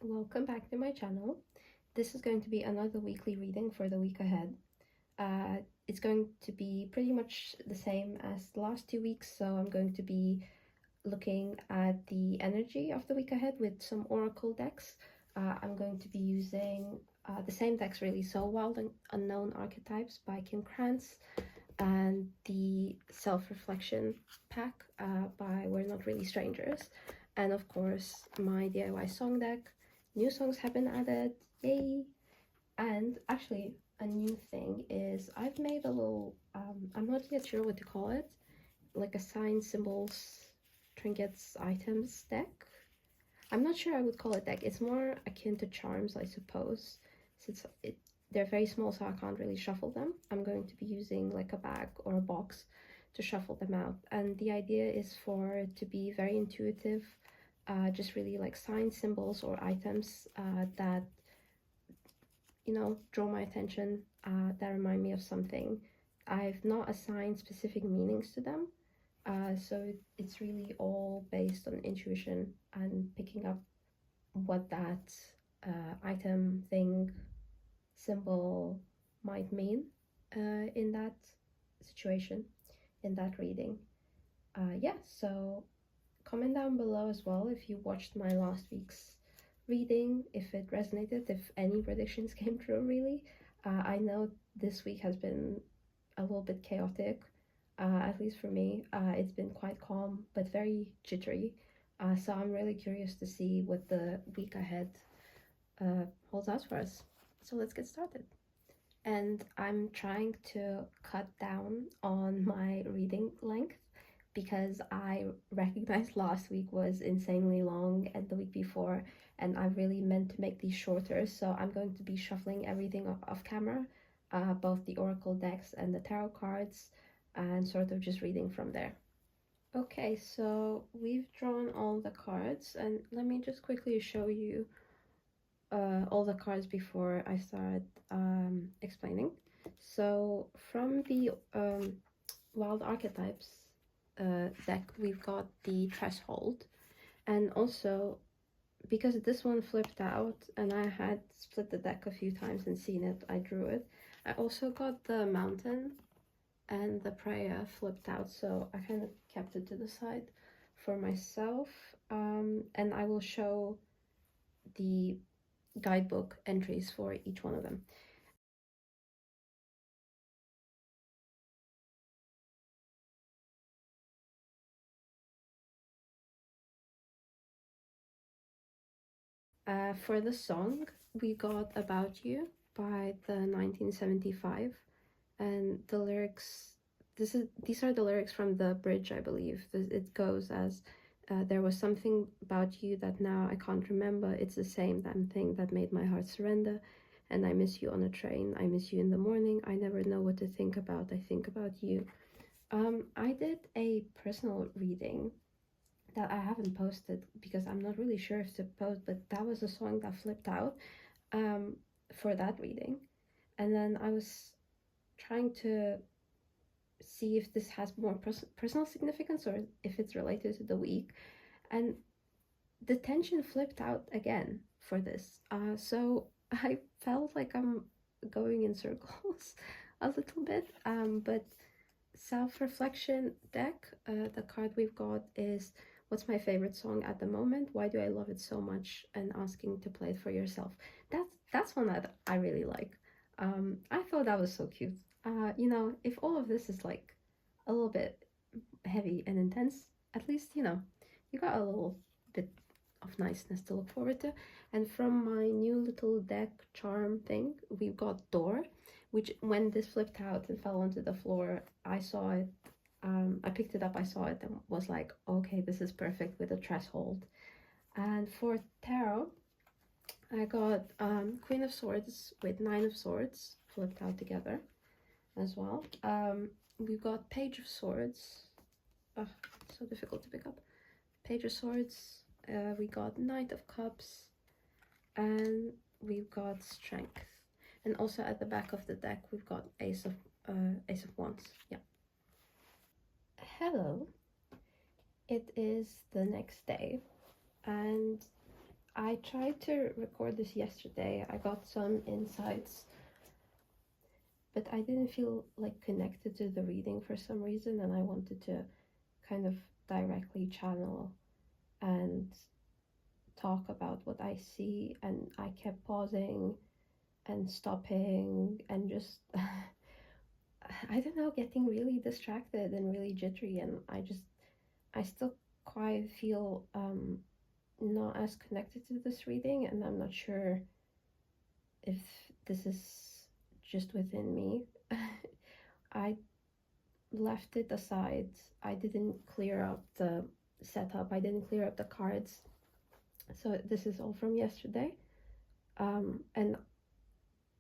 Welcome back to my channel. This is going to be another weekly reading for the week ahead. It's going to be pretty much the same as the last 2 weeks, so I'm going to be looking at the energy of the week ahead with some oracle decks. I'm going to be using the same decks really, so Wild and Unknown Archetypes by Krans and the Self-Reflection pack by We're Not Really Strangers, and of course my DIY song deck. New songs have been added, yay! And actually a new thing is I've made a little, I'm not yet sure what to call it, like a sign, symbols, trinkets, items deck. I'm not sure I would call it deck. It's more akin to charms, I suppose, since they're very small, so I can't really shuffle them. I'm going to be using like a bag or a box to shuffle them out. And the idea is for it to be very intuitive, just really like signs, symbols, or items that, you know, draw my attention, that remind me of something. I've not assigned specific meanings to them, so it's really all based on intuition and picking up what that item, thing, symbol might mean in that situation, in that reading. Yeah, so comment down below as well if you watched my last week's reading, if it resonated, if any predictions came true really. I know this week has been a little bit chaotic, at least for me. It's been quite calm but very jittery, so I'm really curious to see what the week ahead holds out for us. So let's get started. And I'm trying to cut down on my reading length because I recognized last week was insanely long and the week before, and I really meant to make these shorter, so I'm going to be shuffling everything off camera, both the oracle decks and the tarot cards, and sort of just reading from there. Okay, so we've drawn all the cards, and let me just quickly show you all the cards before I start explaining. So from the Wild Archetypes deck, we've got the Threshold, and also because this one flipped out and I had split the deck a few times and seen it, I drew it. I also got the Mountain and the Prayer flipped out, so I kind of kept it to the side for myself, and I will show the guidebook entries for each one of them. For the song, we got About You by the 1975, and the lyrics, these are the lyrics from the bridge, I believe. It goes as, there was something about you that now I can't remember. It's the same damn thing that made my heart surrender. And I miss you on a train. I miss you in the morning. I never know what to think about. I think about you. I did a personal reading that I haven't posted because I'm not really sure if to post, but that was a song that flipped out for that reading. And then I was trying to see if this has more personal significance or if it's related to the week, and the tension flipped out again for this, so I felt like I'm going in circles a little bit, but Self-Reflection deck, the card we've got is what's my favorite song at the moment, why do I love it so much, and asking to play it for yourself. That's one that I really like. I thought that was so cute. You know, if all of this is like a little bit heavy and intense, at least, you know, you got a little bit of niceness to look forward to. And from my new little deck charm thing, we've got Door, which when this flipped out and fell onto the floor, I saw it, I picked it up, I saw it, and was like, okay, this is perfect with a threshold. And for tarot, I got Queen of Swords with Nine of Swords flipped out together as well. We've got Page of Swords. Oh, so difficult to pick up. Page of Swords. We got Knight of Cups, and we've got Strength. And also at the back of the deck, we've got Ace of Wands. Yeah. Hello. It is the next day, and I tried to record this yesterday. I got some insights, but I didn't feel like connected to the reading for some reason, and I wanted to kind of directly channel and talk about what I see, and I kept pausing and stopping and just I don't know, getting really distracted and really jittery, and I still quite feel not as connected to this reading, and I'm not sure if this is just within me. I left it aside. I didn't clear up the setup. I didn't clear up the cards. So this is all from yesterday. And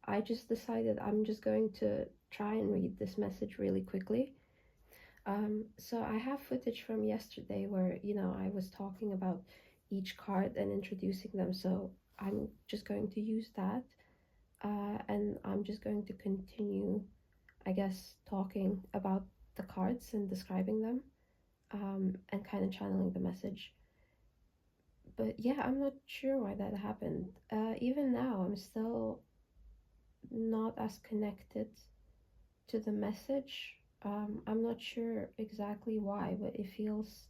I just decided I'm just going to try and read this message really quickly. So I have footage from yesterday where, I was talking about each card and introducing them. So I'm just going to use that. And I'm just going to continue, I guess, talking about the cards and describing them, and kind of channeling the message. But yeah, I'm not sure why that happened. Even now, I'm still not as connected to the message. I'm not sure exactly why, but it feels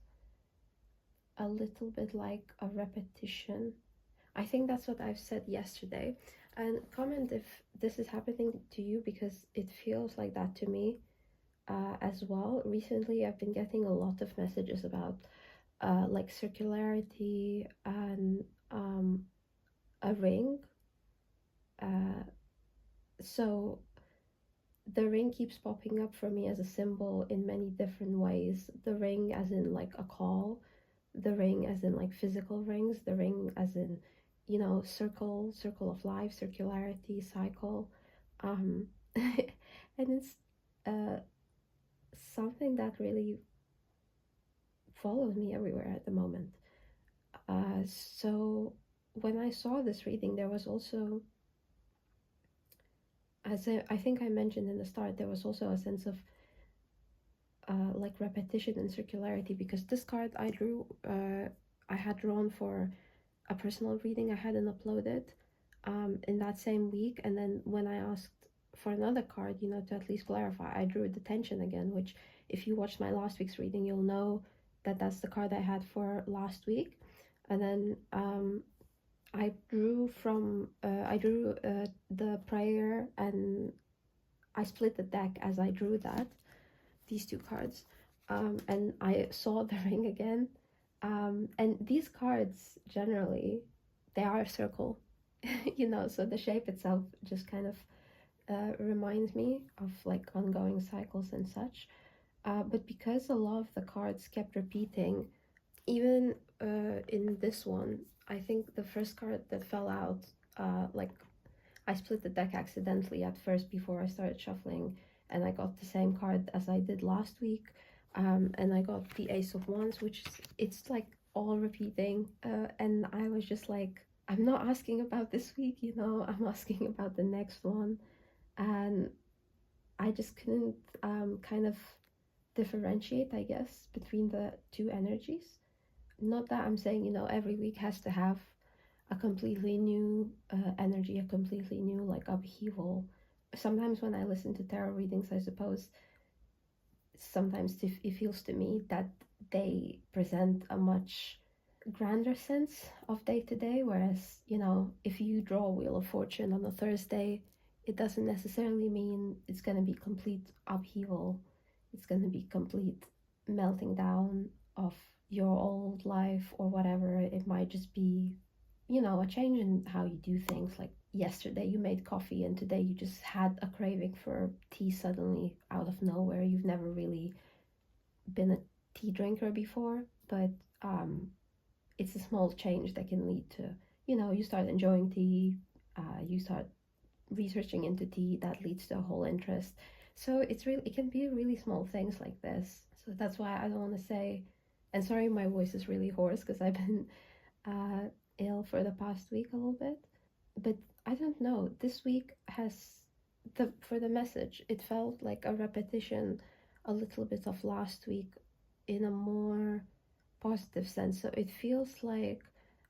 a little bit like a repetition. I think that's what I've said yesterday. And comment if this is happening to you, because it feels like that to me as well. Recently, I've been getting a lot of messages about like circularity and a ring. So the ring keeps popping up for me as a symbol in many different ways. The ring as in like a call, the ring as in like physical rings, the ring as in, circle of life, circularity, cycle. Um, and it's uh, something that really follows me everywhere at the moment. So when I saw this reading, there was also, as I think I mentioned in the start, there was also a sense of like repetition and circularity, because this card I had drawn for a personal reading I hadn't uploaded in that same week. And then when I asked for another card, to at least clarify, I drew the tension again, which if you watched my last week's reading, you'll know that that's the card I had for last week. And then I drew the prayer, and I split the deck as I drew these two cards, and I saw the ring again. And these cards generally, they are a circle, so the shape itself just kind of reminds me of like ongoing cycles and such. But because a lot of the cards kept repeating, even in this one, I think the first card that fell out, like I split the deck accidentally at first before I started shuffling, and I got the same card as I did last week. And I got the Ace of Wands, which it's like all repeating. And I was just like, I'm not asking about this week, I'm asking about the next one. And I just couldn't kind of differentiate, I guess, between the two energies. Not that I'm saying, every week has to have a completely new energy, a completely new like upheaval. Sometimes when I listen to tarot readings, I suppose sometimes it feels to me that they present a much grander sense of day to day, whereas, if you draw a Wheel of Fortune on a Thursday, it doesn't necessarily mean it's going to be complete upheaval. It's going to be complete melting down of your old life or whatever. It might just be, a change in how you do things. Like yesterday you made coffee, and today you just had a craving for tea suddenly out of nowhere. You've never really been a tea drinker before, but it's a small change that can lead to, you start enjoying tea, you start researching into tea, that leads to a whole interest. So it can be really small things like this. So that's why I don't want to say, and sorry my voice is really hoarse because I've been ill for the past week a little bit. But I don't know, this week for the message, it felt like a repetition a little bit of last week in a more positive sense. So it feels like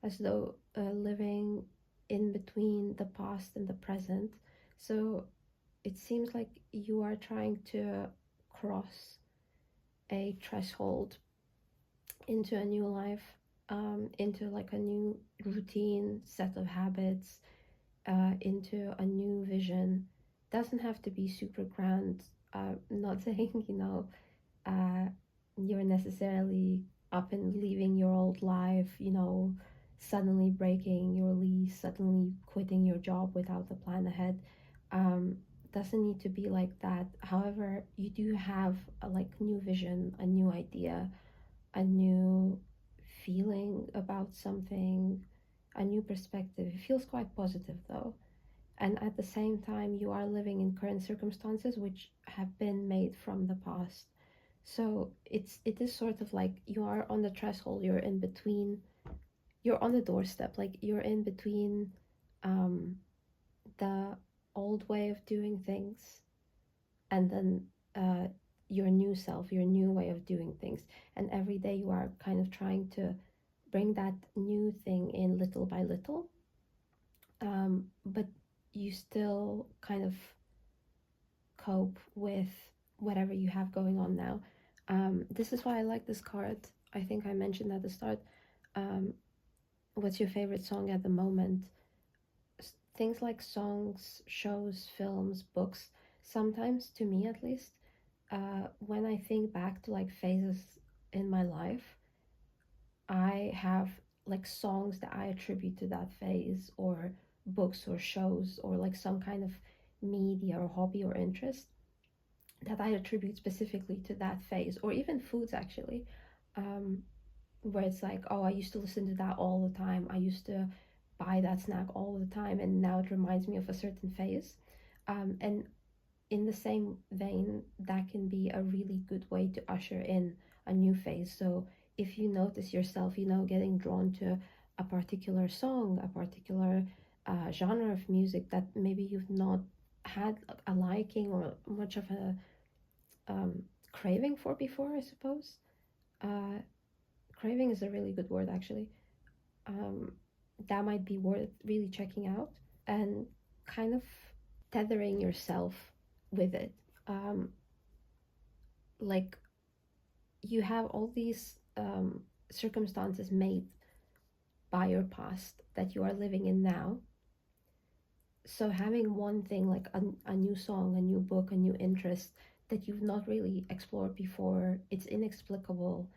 as though living in between the past and the present. So it seems like you are trying to cross a threshold into a new life, into like a new routine set of habits, into a new vision. Doesn't have to be super grand. Not saying, uh, you're necessarily up and leaving your old life, suddenly breaking your lease, suddenly quitting your job without a plan ahead. Um, doesn't need to be like that. However, you do have a like new vision, a new idea, a new feeling about something, a new perspective. It feels quite positive though. And at the same time, you are living in current circumstances which have been made from the past. So it is sort of like you are on the threshold, you're in between, you're on the doorstep, like you're in between um, the old way of doing things and then your new self, your new way of doing things. And every day you are kind of trying to bring that new thing in little by little, but you still kind of cope with whatever you have going on now. This is why I like this card. I think I mentioned at the start. Um, what's your favorite song at the moment? Things like songs, shows, films, books. Sometimes, to me at least, when I think back to like phases in my life, I have like songs that I attribute to that phase, or books or shows, or like some kind of media or hobby or interest that I attribute specifically to that phase, or even foods actually, um, where it's like, oh, I used to listen to that all the time. I used to buy that snack all the time, and now it reminds me of a certain phase. And in the same vein, that can be a really good way to usher in a new phase. So if you notice yourself, getting drawn to a particular song, a particular genre of music that maybe you've not had a liking or much of a um, craving for before, I suppose. Uh, Craving is a really good word, actually. Um, that might be worth really checking out and kind of tethering yourself with it. Um, like you have all these circumstances made by your past that you are living in now. So having one thing like a new song, a new book, a new interest that you've not really explored before, it's an inexplicable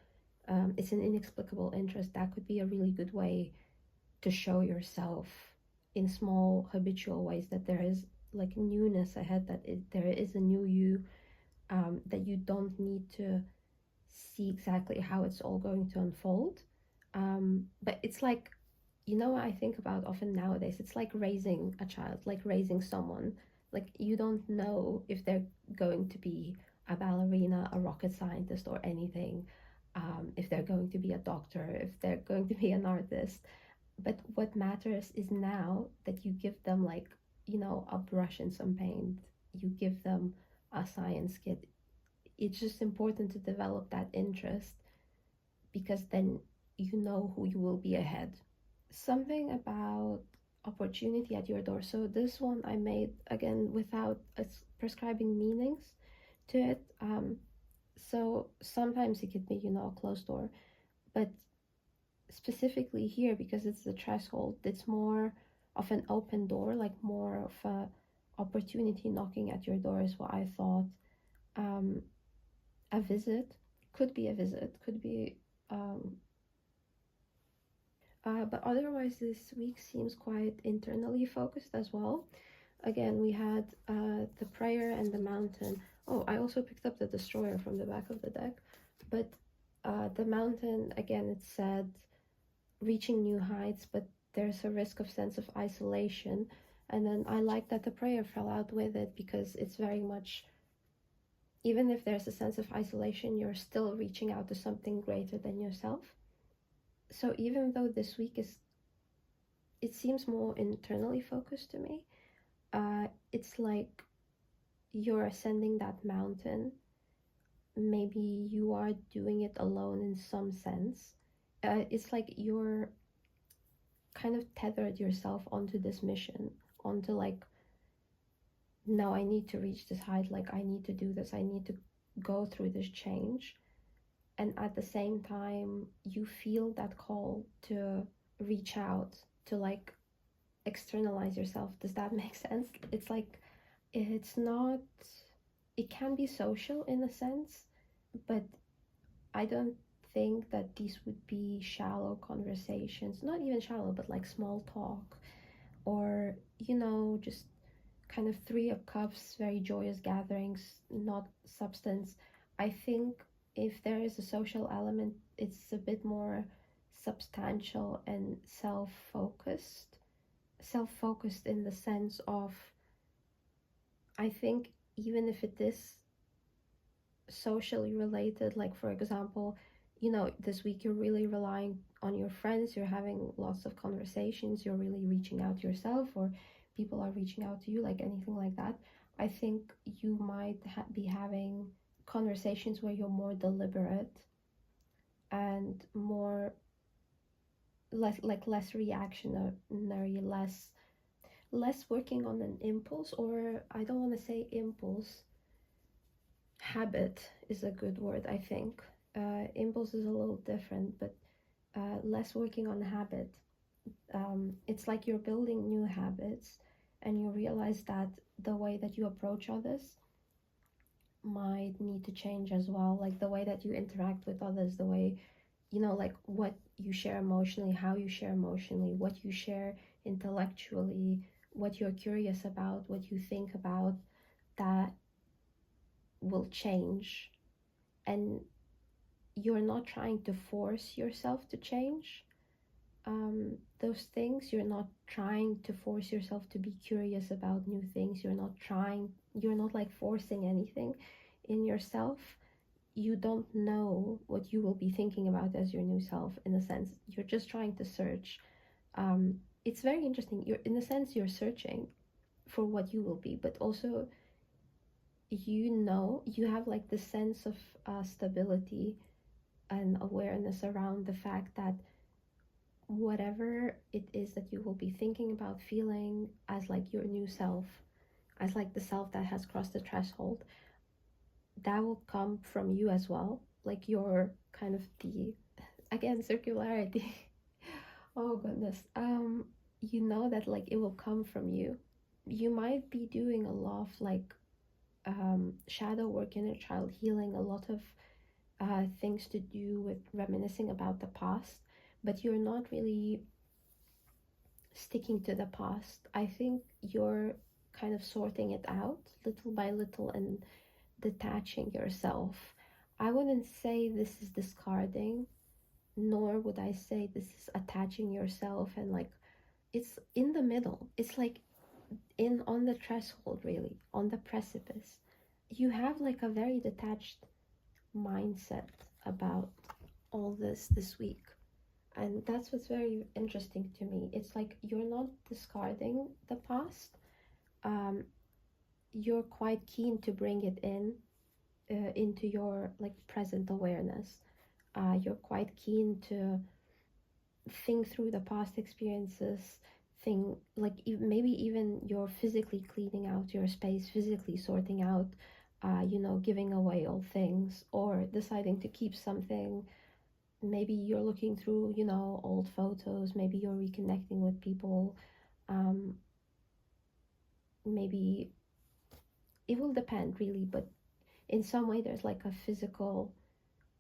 interest. That could be a really good way to show yourself in small habitual ways that there is like newness ahead, there is a new you, that you don't need to see exactly how it's all going to unfold. But it's like, what I think about often nowadays, it's like raising a child, like raising someone. Like you don't know if they're going to be a ballerina, a rocket scientist, or anything. If they're going to be a doctor, if they're going to be an artist. But what matters is now that you give them like, a brush and some paint. You give them a science kit. It's just important to develop that interest, because then you know who you will be ahead. Something about opportunity at your door. So this one I made again without prescribing meanings to it. So sometimes it could be, a closed door, but specifically here, because it's the threshold, it's more of an open door, like more of a opportunity knocking at your door is what I thought. Um, a visit could be um, but otherwise, this week seems quite internally focused as well. Again, we had the prayer and the mountain. Oh, I also picked up the destroyer from the back of the deck. But the mountain, again, it said reaching new heights, but there's a risk of sense of isolation. And then I like that the prayer fell out with it, because it's very much, even if there's a sense of isolation, you're still reaching out to something greater than yourself. So even though this week it seems more internally focused to me, it's like you're ascending that mountain. Maybe you are doing it alone in some sense. It's like you're kind of tethered yourself onto this mission, onto like, no, I need to reach this height, like I need to do this, I need to go through this change. And at the same time, you feel that call to reach out, to like externalize yourself. Does that make sense? It's like, it's not, it can be social in a sense, but I don't think that these would be shallow conversations, not even shallow, but like small talk, or, you know, just kind of Three of Cups, very joyous gatherings, not substance. I think if there is a social element, it's a bit more substantial and self-focused. Self-focused in the sense of, I think even if it is socially related, like for example, you know, this week you're really relying on your friends, you're having lots of conversations, you're really reaching out yourself, or people are reaching out to you, like anything like that. I think you might be having conversations where you're more deliberate and more less reactionary, less working on an impulse, or I don't want to say impulse, habit is a good word, I think. Impulse is a little different, but less working on habit. It's like you're building new habits, and you realize that the way that you approach others might need to change as well. Like the way that you interact with others, the way, you know, like what you share emotionally, how you share emotionally, what you share intellectually, what you're curious about, what you think about, that will change. And you're not trying to force yourself to change those things. You're not trying to force yourself to be curious about new things. You're not like forcing anything in yourself. You don't know what you will be thinking about as your new self, in a sense. You're just trying to search. It's very interesting. In a sense, you're searching for what you will be, but also, you know, you have like this sense of stability and awareness around the fact that whatever it is that you will be thinking about, feeling as like your new self, as like the self that has crossed the threshold, that will come from you as well. Like you're kind of the, again, circularity. Oh goodness. You know that like it will come from you. You might be doing a lot of like shadow work, inner child healing, a lot of things to do with reminiscing about the past, but you're not really sticking to the past. I think you're kind of sorting it out little by little and detaching yourself. I wouldn't say this is discarding, nor would I say this is attaching yourself, and like it's in the middle. It's like in on the threshold, really, on the precipice. You have like a very detached mindset about all this week. And that's what's very interesting to me. It's like you're not discarding the past. You're quite keen to bring it into your like present awareness. You're quite keen to think through the past experiences, think like maybe even you're physically cleaning out your space, physically sorting out, you know, giving away old things, or deciding to keep something. Maybe you're looking through, you know, old photos, maybe you're reconnecting with people, maybe it will depend really, but in some way there's like a physical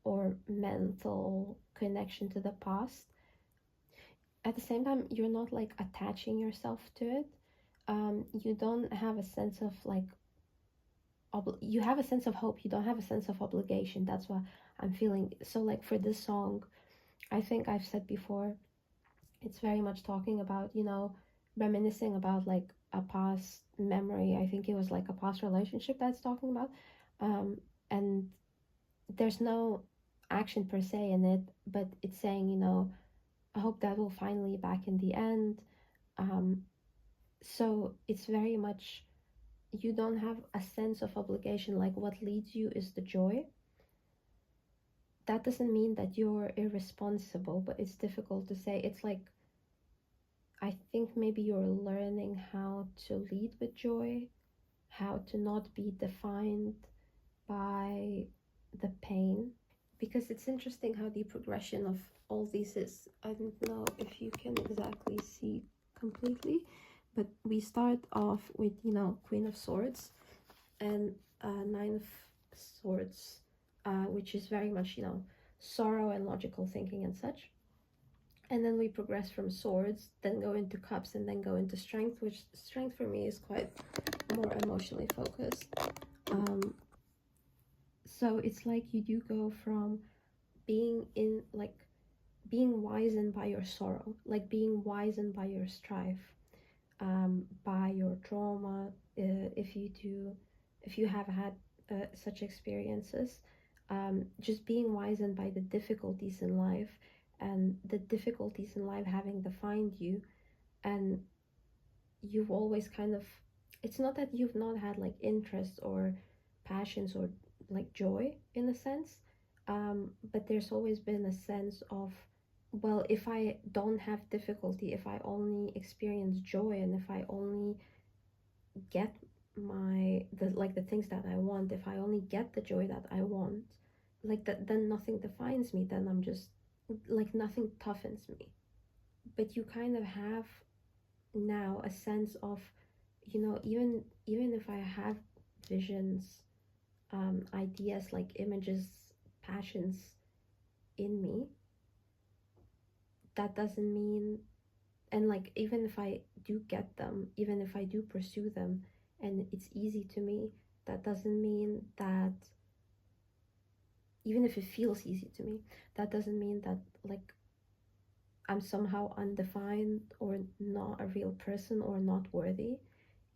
or mental connection to the past. At the same time, you're not like attaching yourself to it. You don't have a sense of like you have a sense of hope, you don't have a sense of obligation. That's what I'm feeling. So like for this song, I think I've said before, it's very much talking about, you know, reminiscing about like a past memory. I think it was like a past relationship that's talking about, and there's no action per se in it, but it's saying, you know, I hope that will finally back in the end. So it's very much, you don't have a sense of obligation. Like what leads you is the joy. That doesn't mean that you're irresponsible, but it's difficult to say. It's like I think maybe you're learning how to lead with joy, how to not be defined by the pain. Because it's interesting how the progression of all these is. I don't know if you can exactly see completely, but we start off with, you know, Queen of Swords and Nine of Swords, which is very much, you know, sorrow and logical thinking and such. And then we progress from Swords, then go into Cups, and then go into Strength, which Strength for me is quite more emotionally focused. So it's like you do go from being in, like, being wizened by your sorrow, like being wizened by your strife, by your trauma, if you have had such experiences, just being wizened by the difficulties in life, and the difficulties in life having defined you, and you've always kind of, it's not that you've not had like interests or passions or like joy in a sense, but there's always been a sense of, well, if I don't have difficulty, if I only experience joy, and if I only get the things that I want, if I only get the joy that I want, like that, then nothing defines me, then I'm just like, nothing toughens me. But you kind of have now a sense of, you know, even if I have visions, ideas, like images, passions in me, that doesn't mean, and like, even if I do get them, even if I do pursue them and it's easy to me, that doesn't mean that, even if it feels easy to me, that doesn't mean that like I'm somehow undefined or not a real person or not worthy.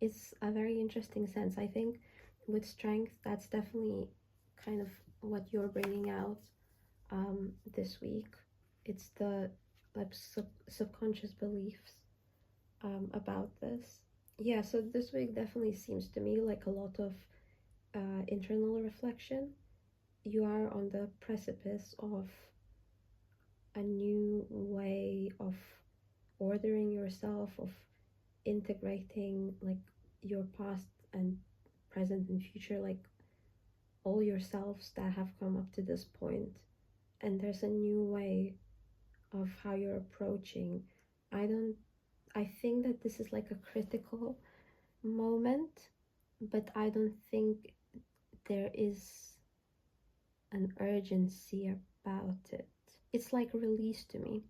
It's a very interesting sense. I think with Strength, that's definitely kind of what you're bringing out this week. It's the like subconscious beliefs about this. Yeah, so this week definitely seems to me like a lot of internal reflection. You are on the precipice of a new way of ordering yourself, of integrating like your past and present and future, like all yourselves that have come up to this point. And there's a new way of how you're approaching. I think that this is like a critical moment, but I don't think there is an urgency about it. It's like release to me.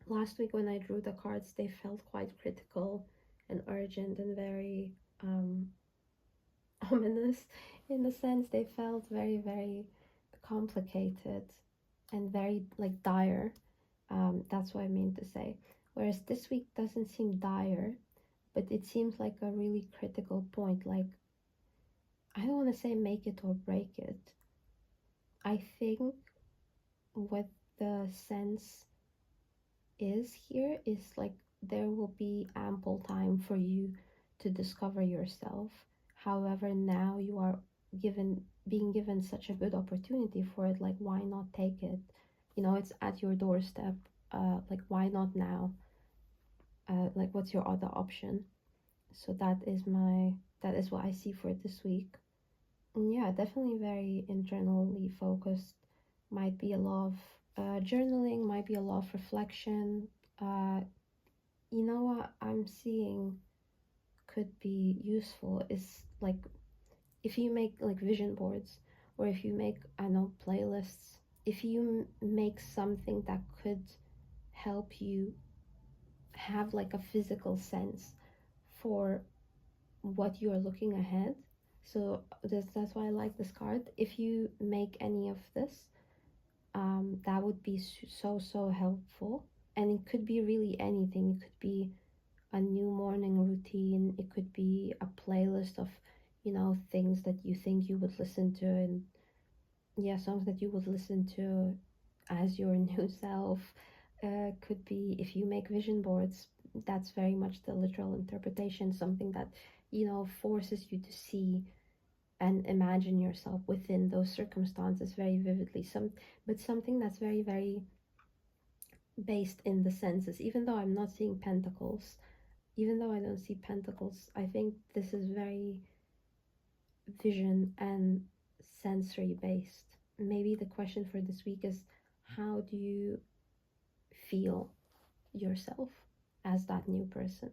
Last week when I drew the cards, they felt quite critical and urgent and very ominous in a sense. They felt very, very complicated and very like dire. That's what I mean to say. Whereas this week doesn't seem dire, but it seems like a really critical point. Like, I don't want to say make it or break it. I think what the sense is here is like, there will be ample time for you to discover yourself. However, now you are being given such a good opportunity for it. Like, why not take it? You know, it's at your doorstep. Like, why not now? Like, what's your other option? So that is what I see for this week. And yeah, definitely very internally focused. Might be a lot of journaling, might be a lot of reflection. You know what I'm seeing could be useful is like, if you make like vision boards, or if you make, I know, playlists, if you make something that could help you have like a physical sense for what you are looking ahead. So that's why I like this card. If you make any of this, that would be so helpful. And it could be really anything. It could be a new morning routine, it could be a playlist of, you know, things that you think you would listen to, and yeah, songs that you would listen to as your new self. Could be, if you make vision boards, that's very much the literal interpretation, something that, you know, forces you to see and imagine yourself within those circumstances very vividly. But something that's very, very based in the senses. Even though I'm not seeing pentacles, even though I don't see pentacles, I think this is very vision and sensory based. Maybe the question for this week is, how do you feel yourself as that new person?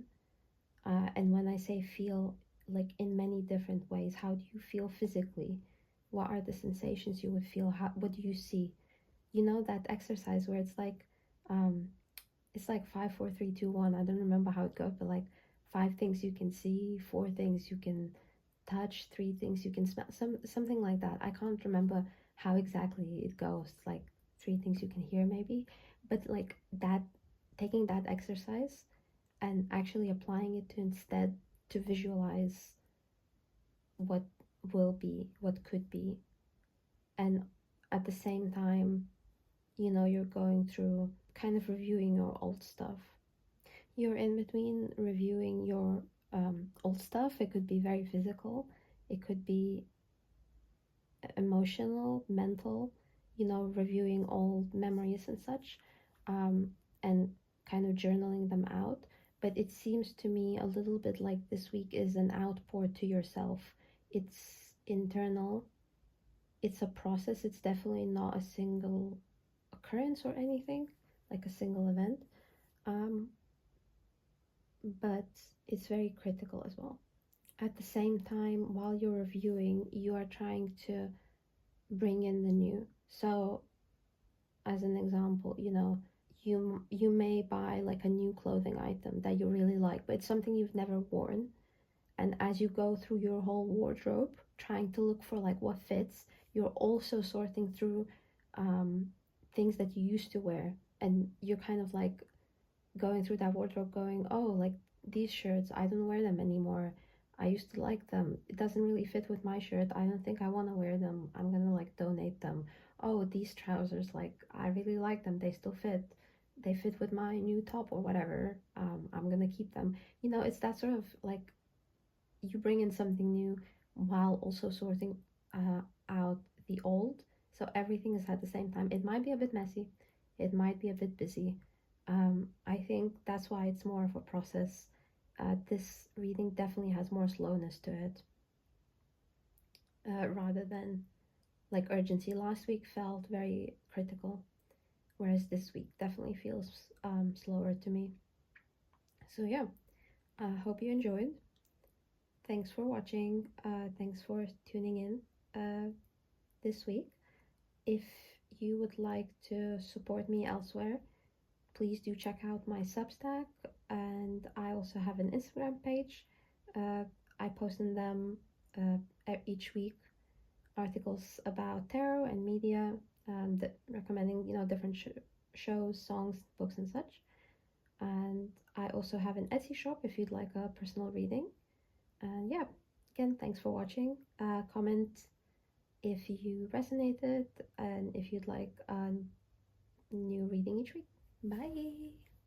And when I say feel, like in many different ways, how do you feel physically? What are the sensations you would feel? What do you see? You know, that exercise where um, it's like 5, 4, 3, 2, 1. I don't remember how it goes, but like 5 things you can see, 4 things you can touch, 3 things you can smell, something like that. I can't remember how exactly it goes. Like 3 things you can hear, maybe, but like that, taking that exercise and actually applying it to instead to visualize what will be, what could be, and at the same time, you know, you're going through kind of reviewing your old stuff. You're in between reviewing your old stuff. It could be very physical, it could be emotional, mental, you know, reviewing old memories and such, and kind of journaling them out. But it seems to me a little bit like this week is an outpour to yourself. It's internal, it's a process, it's definitely not a single occurrence or anything, like a single event. Um, but it's very critical as well. At the same time, while you're reviewing, you are trying to bring in the new. So, as an example, you know, you may buy like a new clothing item that you really like, but it's something you've never worn. And as you go through your whole wardrobe, trying to look for like what fits, you're also sorting through um, things that you used to wear, and you're kind of like going through that wardrobe going, oh, like these shirts, I don't wear them anymore. I used to like them. It doesn't really fit with my shirt. I don't think I want to wear them. I'm gonna like donate them. Oh, these trousers, like I really like them. They still fit. They fit with my new top or whatever. I'm gonna keep them. You know, it's that sort of like you bring in something new while also sorting out the old. So everything is at the same time. It might be a bit messy, it might be a bit busy. I think that's why it's more of a process. This reading definitely has more slowness to it, rather than like urgency. Last week felt very critical, whereas this week definitely feels slower to me. So, yeah, I hope you enjoyed. Thanks for watching. Thanks for tuning in this week. If you would like to support me elsewhere, please do check out my Substack, and I also have an Instagram page. Uh, I post in them each week articles about tarot and media, recommending, you know, different shows, songs, books, and such. And I also have an Etsy shop if you'd like a personal reading. And yeah, again, thanks for watching. Comment if you resonated and if you'd like a new reading each week. Bye!